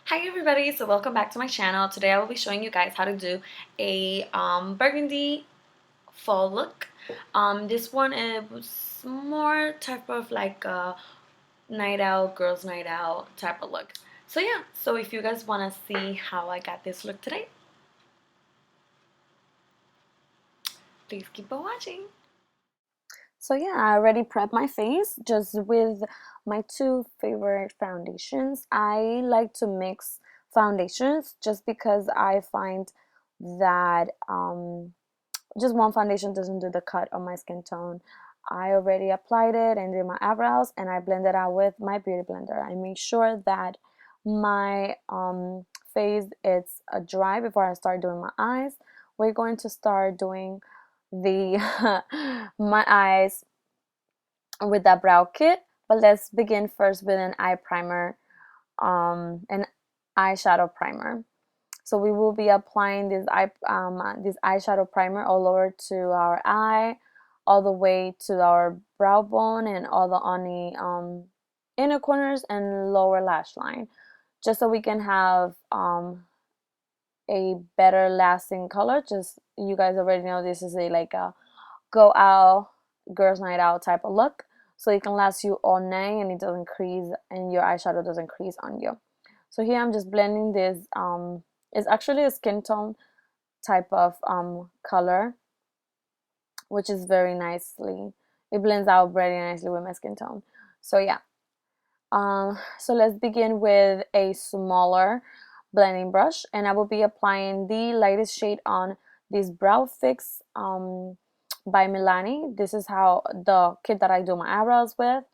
Hi everybody, so welcome back to my channel. Today I will be showing you guys how to do a burgundy fall look. This one is more type of like a night out, girls night out type of look. So yeah, so if you guys want to see how I got this look today, please keep on watching. So yeah, I already prepped my face just with my two favorite foundations. I like to mix foundations just because I find that just one foundation doesn't do the cut on my skin tone. I already applied it and did my eyebrows, and I blended out with my beauty blender. I make sure that my face is dry before I start doing my eyes. We're going to start doing the my eyes with that brow kit, but let's begin first with an eye primer, an eyeshadow primer. So we will be applying this eyeshadow primer all over to our eye, all the way to our brow bone, and all the on the inner corners and lower lash line, just so we can have a better lasting color. Just you guys already know this is a like a go out, girls night out type of look, so it can last you all night and it doesn't crease and your eyeshadow doesn't crease on you. So here I'm just blending this. It's actually a skin tone type of color, which is very nicely, it blends out very nicely with my skin tone. So yeah, so let's begin with a smaller blending brush, and I will be applying the lightest shade on this Brow Fix by Milani. This is how the kit that I do my eyebrows with,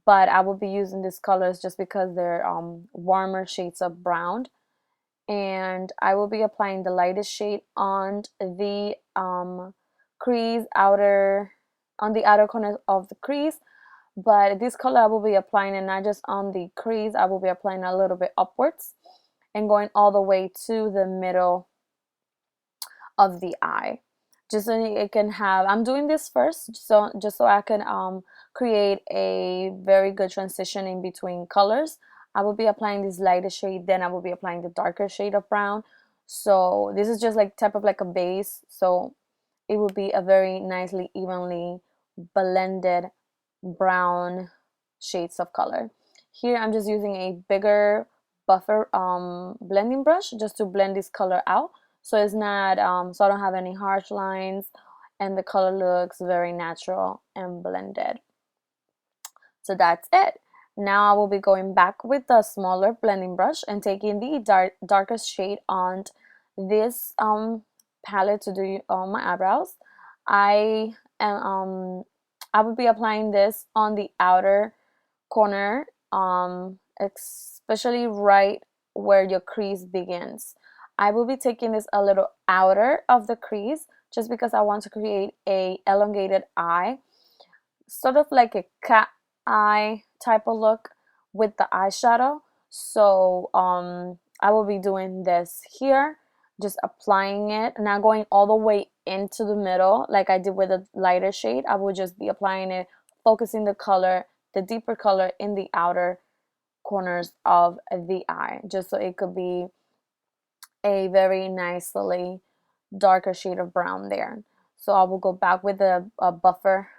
but I will be using these colors just because they're warmer shades of brown. And I will be applying the lightest shade on the crease outer, on the outer corner of the crease, but this color I will be applying it not just on the crease, I will be applying a little bit upwards and going all the way to the middle of the eye, just so it can have, I'm doing this first so just so I can create a very good transition in between colors. I will be applying this lighter shade, then I will be applying the darker shade of brown. So this is just like type of like a base, so it will be a very nicely evenly blended brown shades of color. Here I'm just using a bigger buffer blending brush just to blend this color out, so it's not so I don't have any harsh lines and the color looks very natural and blended. So that's it. Now I will be going back with the smaller blending brush and taking the darkest shade on this palette to do my eyebrows. I am I will be applying this on the outer corner, especially right where your crease begins. I will be taking this a little outer of the crease just because I want to create a elongated eye, sort of like a cat eye type of look with the eyeshadow. So I will be doing this here, just applying it, not going all the way into the middle like I did with a lighter shade. I will just be applying it, focusing the color, the deeper color in the outer corners of the eye, just so it could be a very nicely darker shade of brown there. So I will go back with a buffer,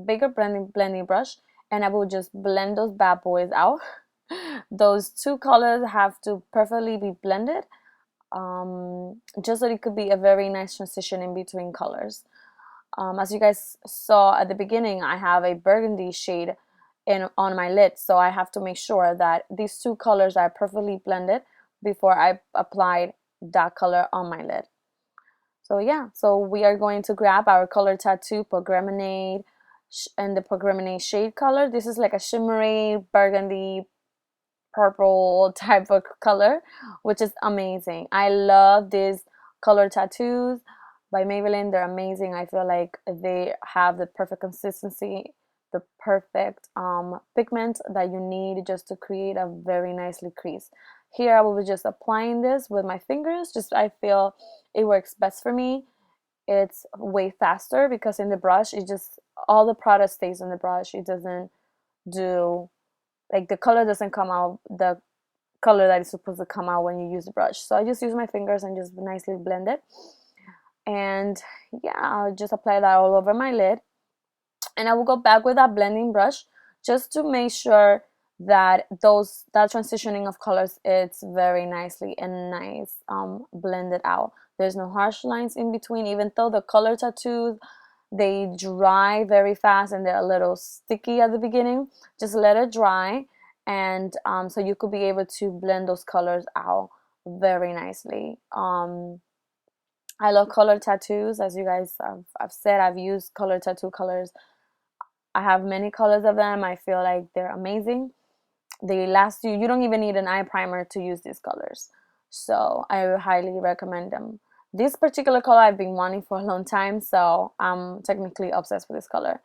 bigger blending brush, and I will just blend those bad boys out. Those two colors have to perfectly be blended, just so it could be a very nice transition in between colors. As you guys saw at the beginning, I have a burgundy shade on my lid, so I have to make sure that these two colors are perfectly blended before I applied that color on my lid. So yeah, so we are going to grab our color tattoo Pomegranate and the Pomegranate shade color. This is like a shimmery burgundy purple type of color, which is amazing. I love these color tattoos by Maybelline. They're amazing. I feel like they have the perfect consistency, the perfect pigment that you need just to create a very nicely crease. Here I will be just applying this with my fingers. Just I feel it works best for me. It's way faster because in the brush it just all the product stays in the brush. It doesn't do, like, the color doesn't come out, the color that is supposed to come out when you use the brush. So I just use my fingers and just nicely blend it. And yeah, I'll just apply that all over my lid. And I will go back with that blending brush just to make sure that that transitioning of colors, it's very nicely and nice blended out. There's no harsh lines in between, even though the color tattoos, they dry very fast and they're a little sticky at the beginning. Just let it dry, and so you could be able to blend those colors out very nicely. I love color tattoos. As you guys I've said, I've used color tattoo colors. I have many colors of them. I feel like they're amazing. They last you. You don't even need an eye primer to use these colors. So I highly recommend them. This particular color I've been wanting for a long time, so I'm technically obsessed with this color.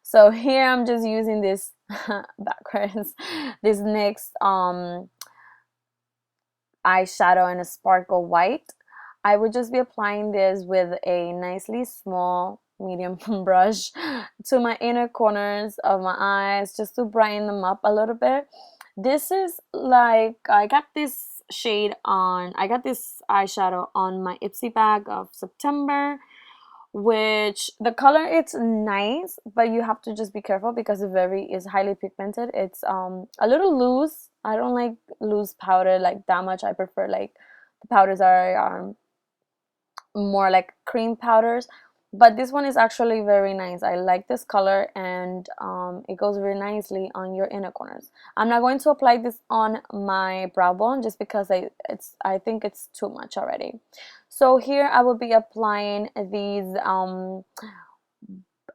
So here I'm just using this backwards, this next eyeshadow in a sparkle white. I would just be applying this with a nicely small medium brush to my inner corners of my eyes just to brighten them up a little bit. This is like, I got this eyeshadow on my Ipsy bag of September, which the color, it's nice, but you have to just be careful because it's highly pigmented. It's a little loose. I don't like loose powder like that much. I prefer like the powders are more like cream powders, but this one is actually very nice. I like this color, and it goes very nicely on your inner corners. I'm not going to apply this on my brow bone just because I think it's too much already. So here I will be applying these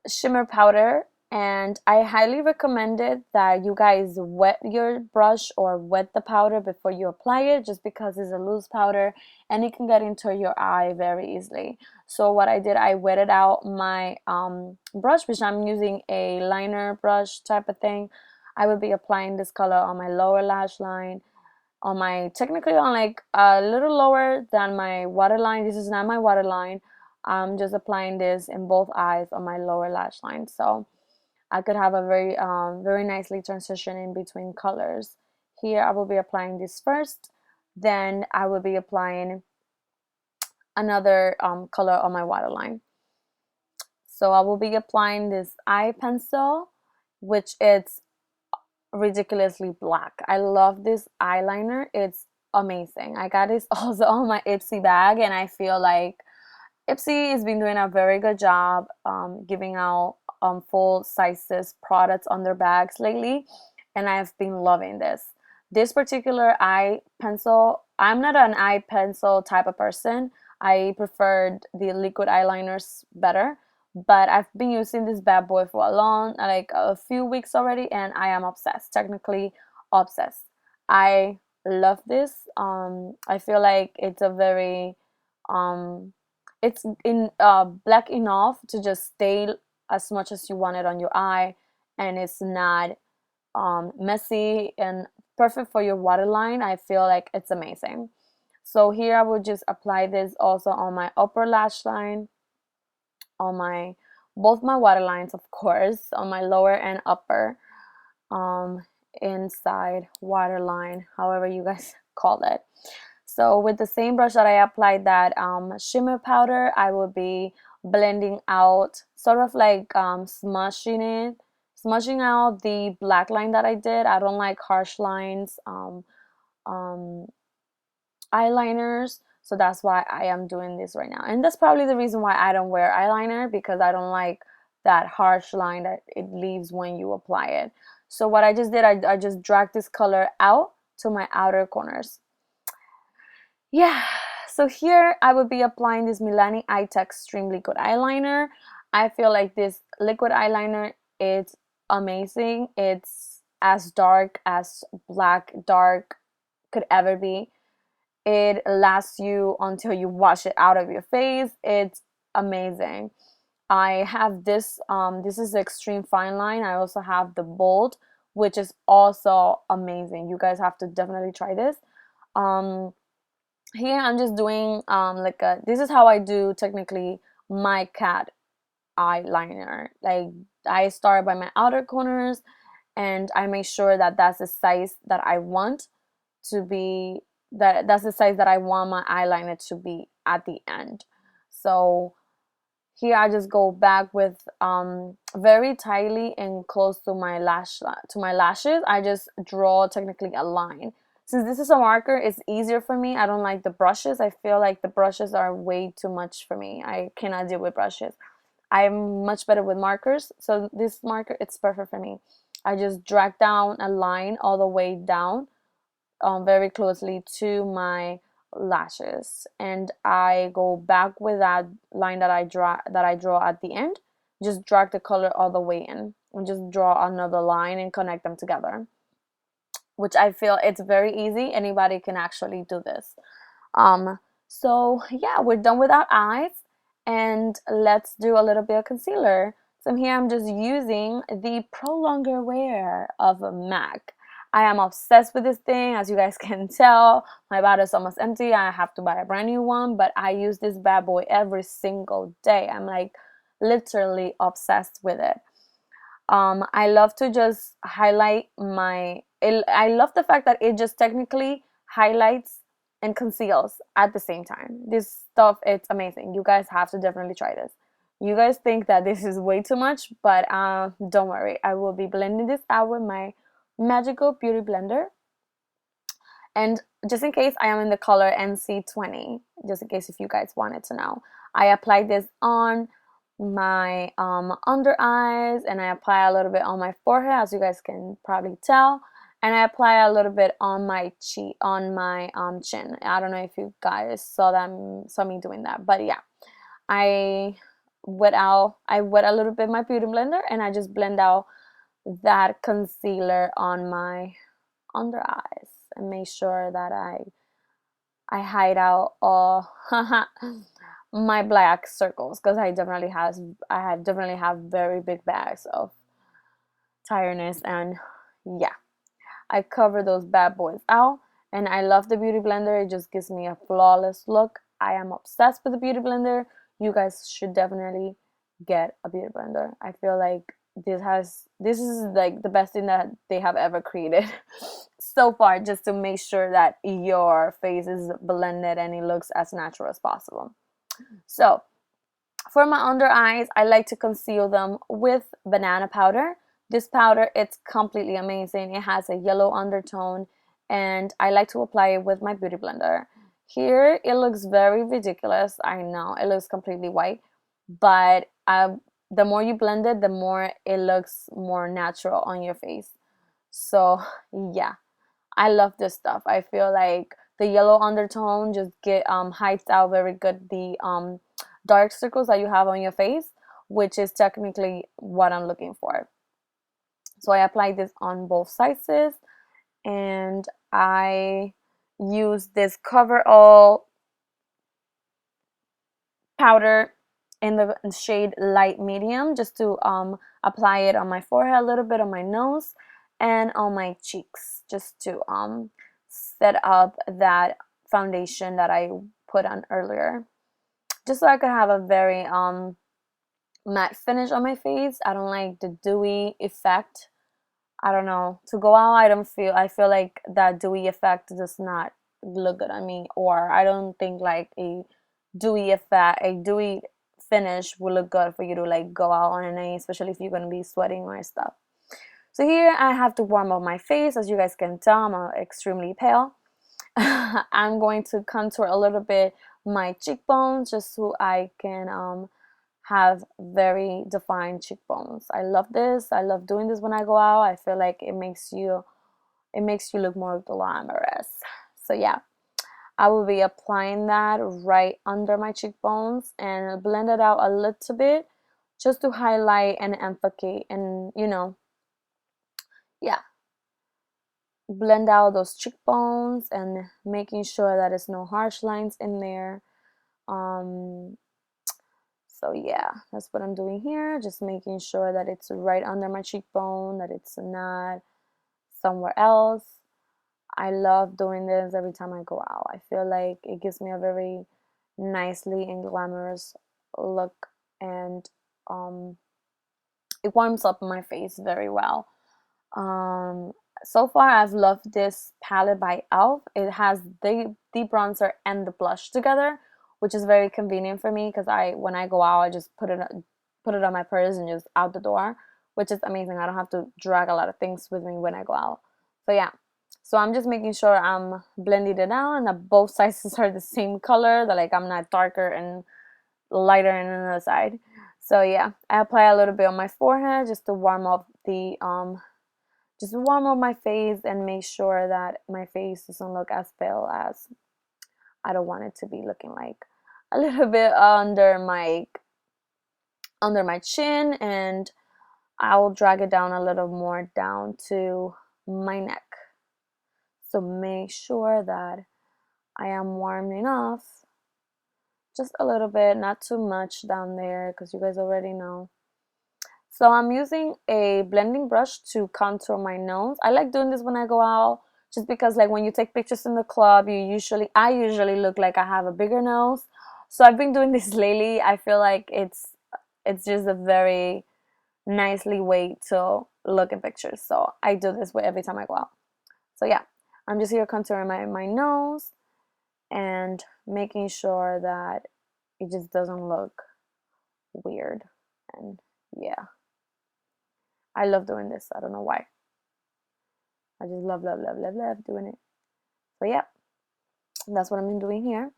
shimmer powder, and I highly recommend it that you guys wet your brush or wet the powder before you apply it, just because it's a loose powder and it can get into your eye very easily. So what I did, I wetted out my brush, which I'm using a liner brush type of thing. I will be applying this color on my lower lash line, on my, technically on like a little lower than my waterline. This is not my waterline. I'm just applying this in both eyes on my lower lash line, so I could have a very nicely transition in between colors. Here I will be applying this first, then I will be applying another color on my waterline. So I will be applying this eye pencil, which is ridiculously black. I love this eyeliner. It's amazing. I got this also on my Ipsy bag, and I feel like Ipsy has been doing a very good job giving out full sizes products on their bags lately, and I've been loving this. This particular eye pencil, I'm not an eye pencil type of person. I preferred the liquid eyeliners better, but I've been using this bad boy for like a few weeks already, and I am obsessed, technically obsessed. I love this. I feel like it's a very it's in black enough to just stay as much as you want it on your eye, and it's not messy and perfect for your waterline. I feel like it's amazing. So here I will just apply this also on my upper lash line, on my both my waterlines, of course, on my lower and upper inside waterline, however you guys call it. So with the same brush that I applied that shimmer powder, I will be blending out, sort of like smudging out the black line that I did. I don't like harsh lines eyeliners, so that's why I am doing this right now. And that's probably the reason why I don't wear eyeliner, because I don't like that harsh line that it leaves when you apply it. So what I just did, I just dragged this color out to my outer corners. Yeah, so here I will be applying this Milani Eye Tech Extreme Liquid Eyeliner. I feel like this liquid eyeliner is amazing. It's as dark as black dark could ever be. It lasts you until you wash it out of your face. It's amazing. I have this, this is the Extreme Fine Line. I also have the Bold, which is also amazing. You guys have to definitely try this. Here I'm just doing this is how I do technically my cat eyeliner. Like, I start by my outer corners, and I make sure that that's the size that I want to be, that's the size that I want my eyeliner to be at the end. So here I just go back with very tightly and close to my lashes. I just draw technically a line. Since this is a marker, it's easier for me. I don't like the brushes. I feel like the brushes are way too much for me. I cannot deal with brushes. I'm much better with markers. So this marker, it's perfect for me. I just drag down a line all the way down very closely to my lashes, and I go back with that line that I draw at the end. Just drag the color all the way in and just draw another line and connect them together, which I feel it's very easy. Anybody can actually do this. So yeah, we're done with our eyes, and let's do a little bit of concealer. So here I'm just using the Pro Longer Wear of MAC. I am obsessed with this thing, as you guys can tell. My bottle is almost empty. I have to buy a brand new one, but I use this bad boy every single day. I'm like literally obsessed with it. I love to just highlight I love the fact that it just technically highlights and conceals at the same time. This stuff, it's amazing. You guys have to definitely try this. You guys think that this is way too much, but don't worry. I will be blending this out with my magical beauty blender. And just in case, I am in the color NC20, just in case if you guys wanted to know. I applied this on my under eyes, and I apply a little bit on my forehead, as you guys can probably tell, and I apply a little bit on my cheek, on my chin. I don't know if you guys saw me doing that, but yeah, I wet a little bit my beauty blender, and I just blend out that concealer on my under eyes and make sure that I hide out all my black circles, because I definitely have very big bags of tiredness. And yeah, I cover those bad boys out, and I love the beauty blender. It just gives me a flawless look. I am obsessed with the beauty blender. You guys should definitely get a beauty blender. I feel like this is like the best thing that they have ever created so far, just to make sure that your face is blended and it looks as natural as possible. So for my under eyes, I like to conceal them with banana powder. This powder, it's completely amazing. It has a yellow undertone, and I like to apply it with my beauty blender. Here, it looks very ridiculous. I know, it looks completely white, but the more you blend it, the more it looks more natural on your face. So yeah, I love this stuff. I feel like the yellow undertone just hides out very good the dark circles that you have on your face, which is technically what I'm looking for. So I apply this on both sides, and I use this Cover All powder in the shade light medium, just to apply it on my forehead, a little bit on my nose, and on my cheeks, just to set up that foundation that I put on earlier, just so I could have a very matte finish on my face. I don't like the dewy effect. I don't know, to go out, I feel like that dewy effect does not look good on me, or I don't think like a dewy finish will look good for you to like go out on a night, especially if you're going to be sweating or stuff. So here I have to warm up my face. As you guys can tell, I'm extremely pale. I'm going to contour a little bit my cheekbones, just so I can have very defined cheekbones. I love this. I love doing this when I go out. I feel like it makes you look more glamorous. So yeah, I will be applying that right under my cheekbones and blend it out a little bit, just to highlight and emphasize, and yeah, blend out those cheekbones and making sure that there's no harsh lines in there. So yeah, that's what I'm doing here, just making sure that it's right under my cheekbone, that it's not somewhere else. I love doing this every time I go out. I feel like it gives me a very nicely and glamorous look, and it warms up my face very well. So far I've loved this palette by e.l.f. It has the bronzer and the blush together, which is very convenient for me because when I go out I just put it on my purse and just out the door, which is amazing. I don't have to drag a lot of things with me when I go out. So yeah, so I'm just making sure I'm blending it out and that both sizes are the same color, that like I'm not darker and lighter on another side. So yeah, I apply a little bit on my forehead just to warm up the just warm up my face and make sure that my face doesn't look as pale as I don't want it to be looking like. A little bit under my chin, and I'll drag it down a little more down to my neck. So make sure that I am warm enough, just a little bit, not too much down there because you guys already know. So I'm using a blending brush to contour my nose. I like doing this when I go out just because like when you take pictures in the club, I usually look like I have a bigger nose. So I've been doing this lately. I feel like it's just a very nicely way to look in pictures. So I do this way every time I go out. So yeah, I'm just here contouring my nose and making sure that it just doesn't look weird. And yeah, I love doing this. I don't know why. I just love doing it. So yeah, that's what I'm doing here.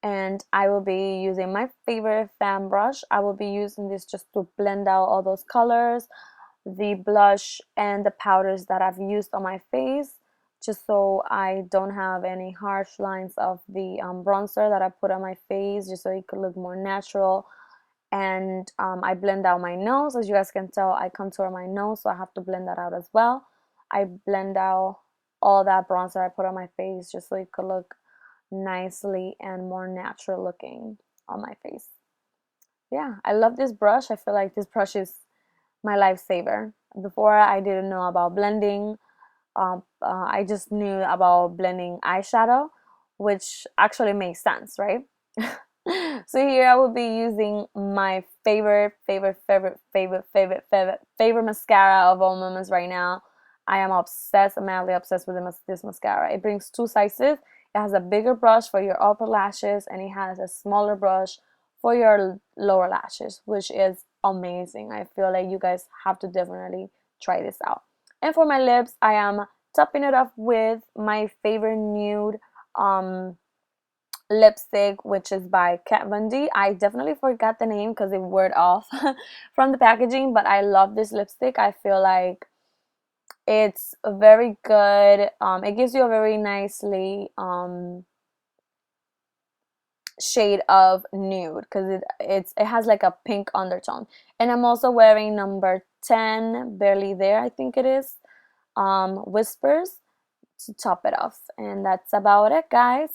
And I will be using my favorite fan brush. I will be using this just to blend out all those colors, the blush and the powders that I've used on my face, just so I don't have any harsh lines of the bronzer that I put on my face, just so it could look more natural. And I blend out my nose. As you guys can tell, I contour my nose, so I have to blend that out as well. I blend out all that bronzer I put on my face just so it could look nicely and more natural looking on my face. Yeah, I love this brush. I feel like this brush is my lifesaver. Before I didn't know about blending. I just knew about blending eyeshadow, which actually makes sense, right? So here I will be using my favorite mascara of all moments right now. I am obsessed, madly obsessed with this mascara. It brings two sizes. It has a bigger brush for your upper lashes and it has a smaller brush for your lower lashes, which is amazing. I feel like you guys have to definitely try this out. And for my lips, I am topping it off with my favorite nude lipstick, which is by Kat Von D. I definitely forgot the name because it wore off from the packaging, but I love this lipstick. I feel like it's very good. It gives you a very nicely shade of nude because it has like a pink undertone. And I'm also wearing number 10, barely there, I think it is, Whispers, to top it off. And that's about it, guys.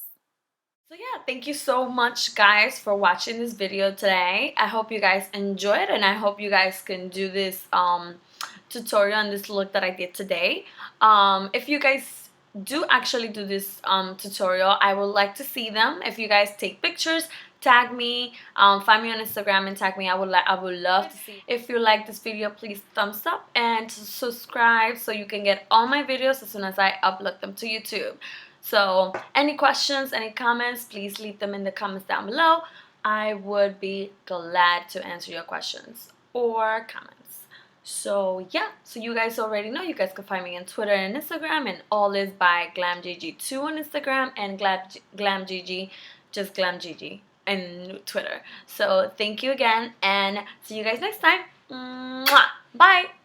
So yeah, thank you so much guys for watching this video today. I hope you guys enjoyed and I hope you guys can do this tutorial on this look that I did today. If you guys do actually do this tutorial, I would like to see them. If you guys take pictures, tag me, find me on Instagram and tag me. I would love to see. If you like this video, please thumbs up and subscribe so you can get all my videos as soon as I upload them to YouTube. So any questions, any comments, please leave them in the comments down below. I would be glad to answer your questions or comments. So yeah, so you guys already know, you guys can find me on Twitter and Instagram, and all is by GlamGG2 on Instagram and GlamGG, just GlamGG and Twitter. So thank you again and see you guys next time. Mwah! Bye!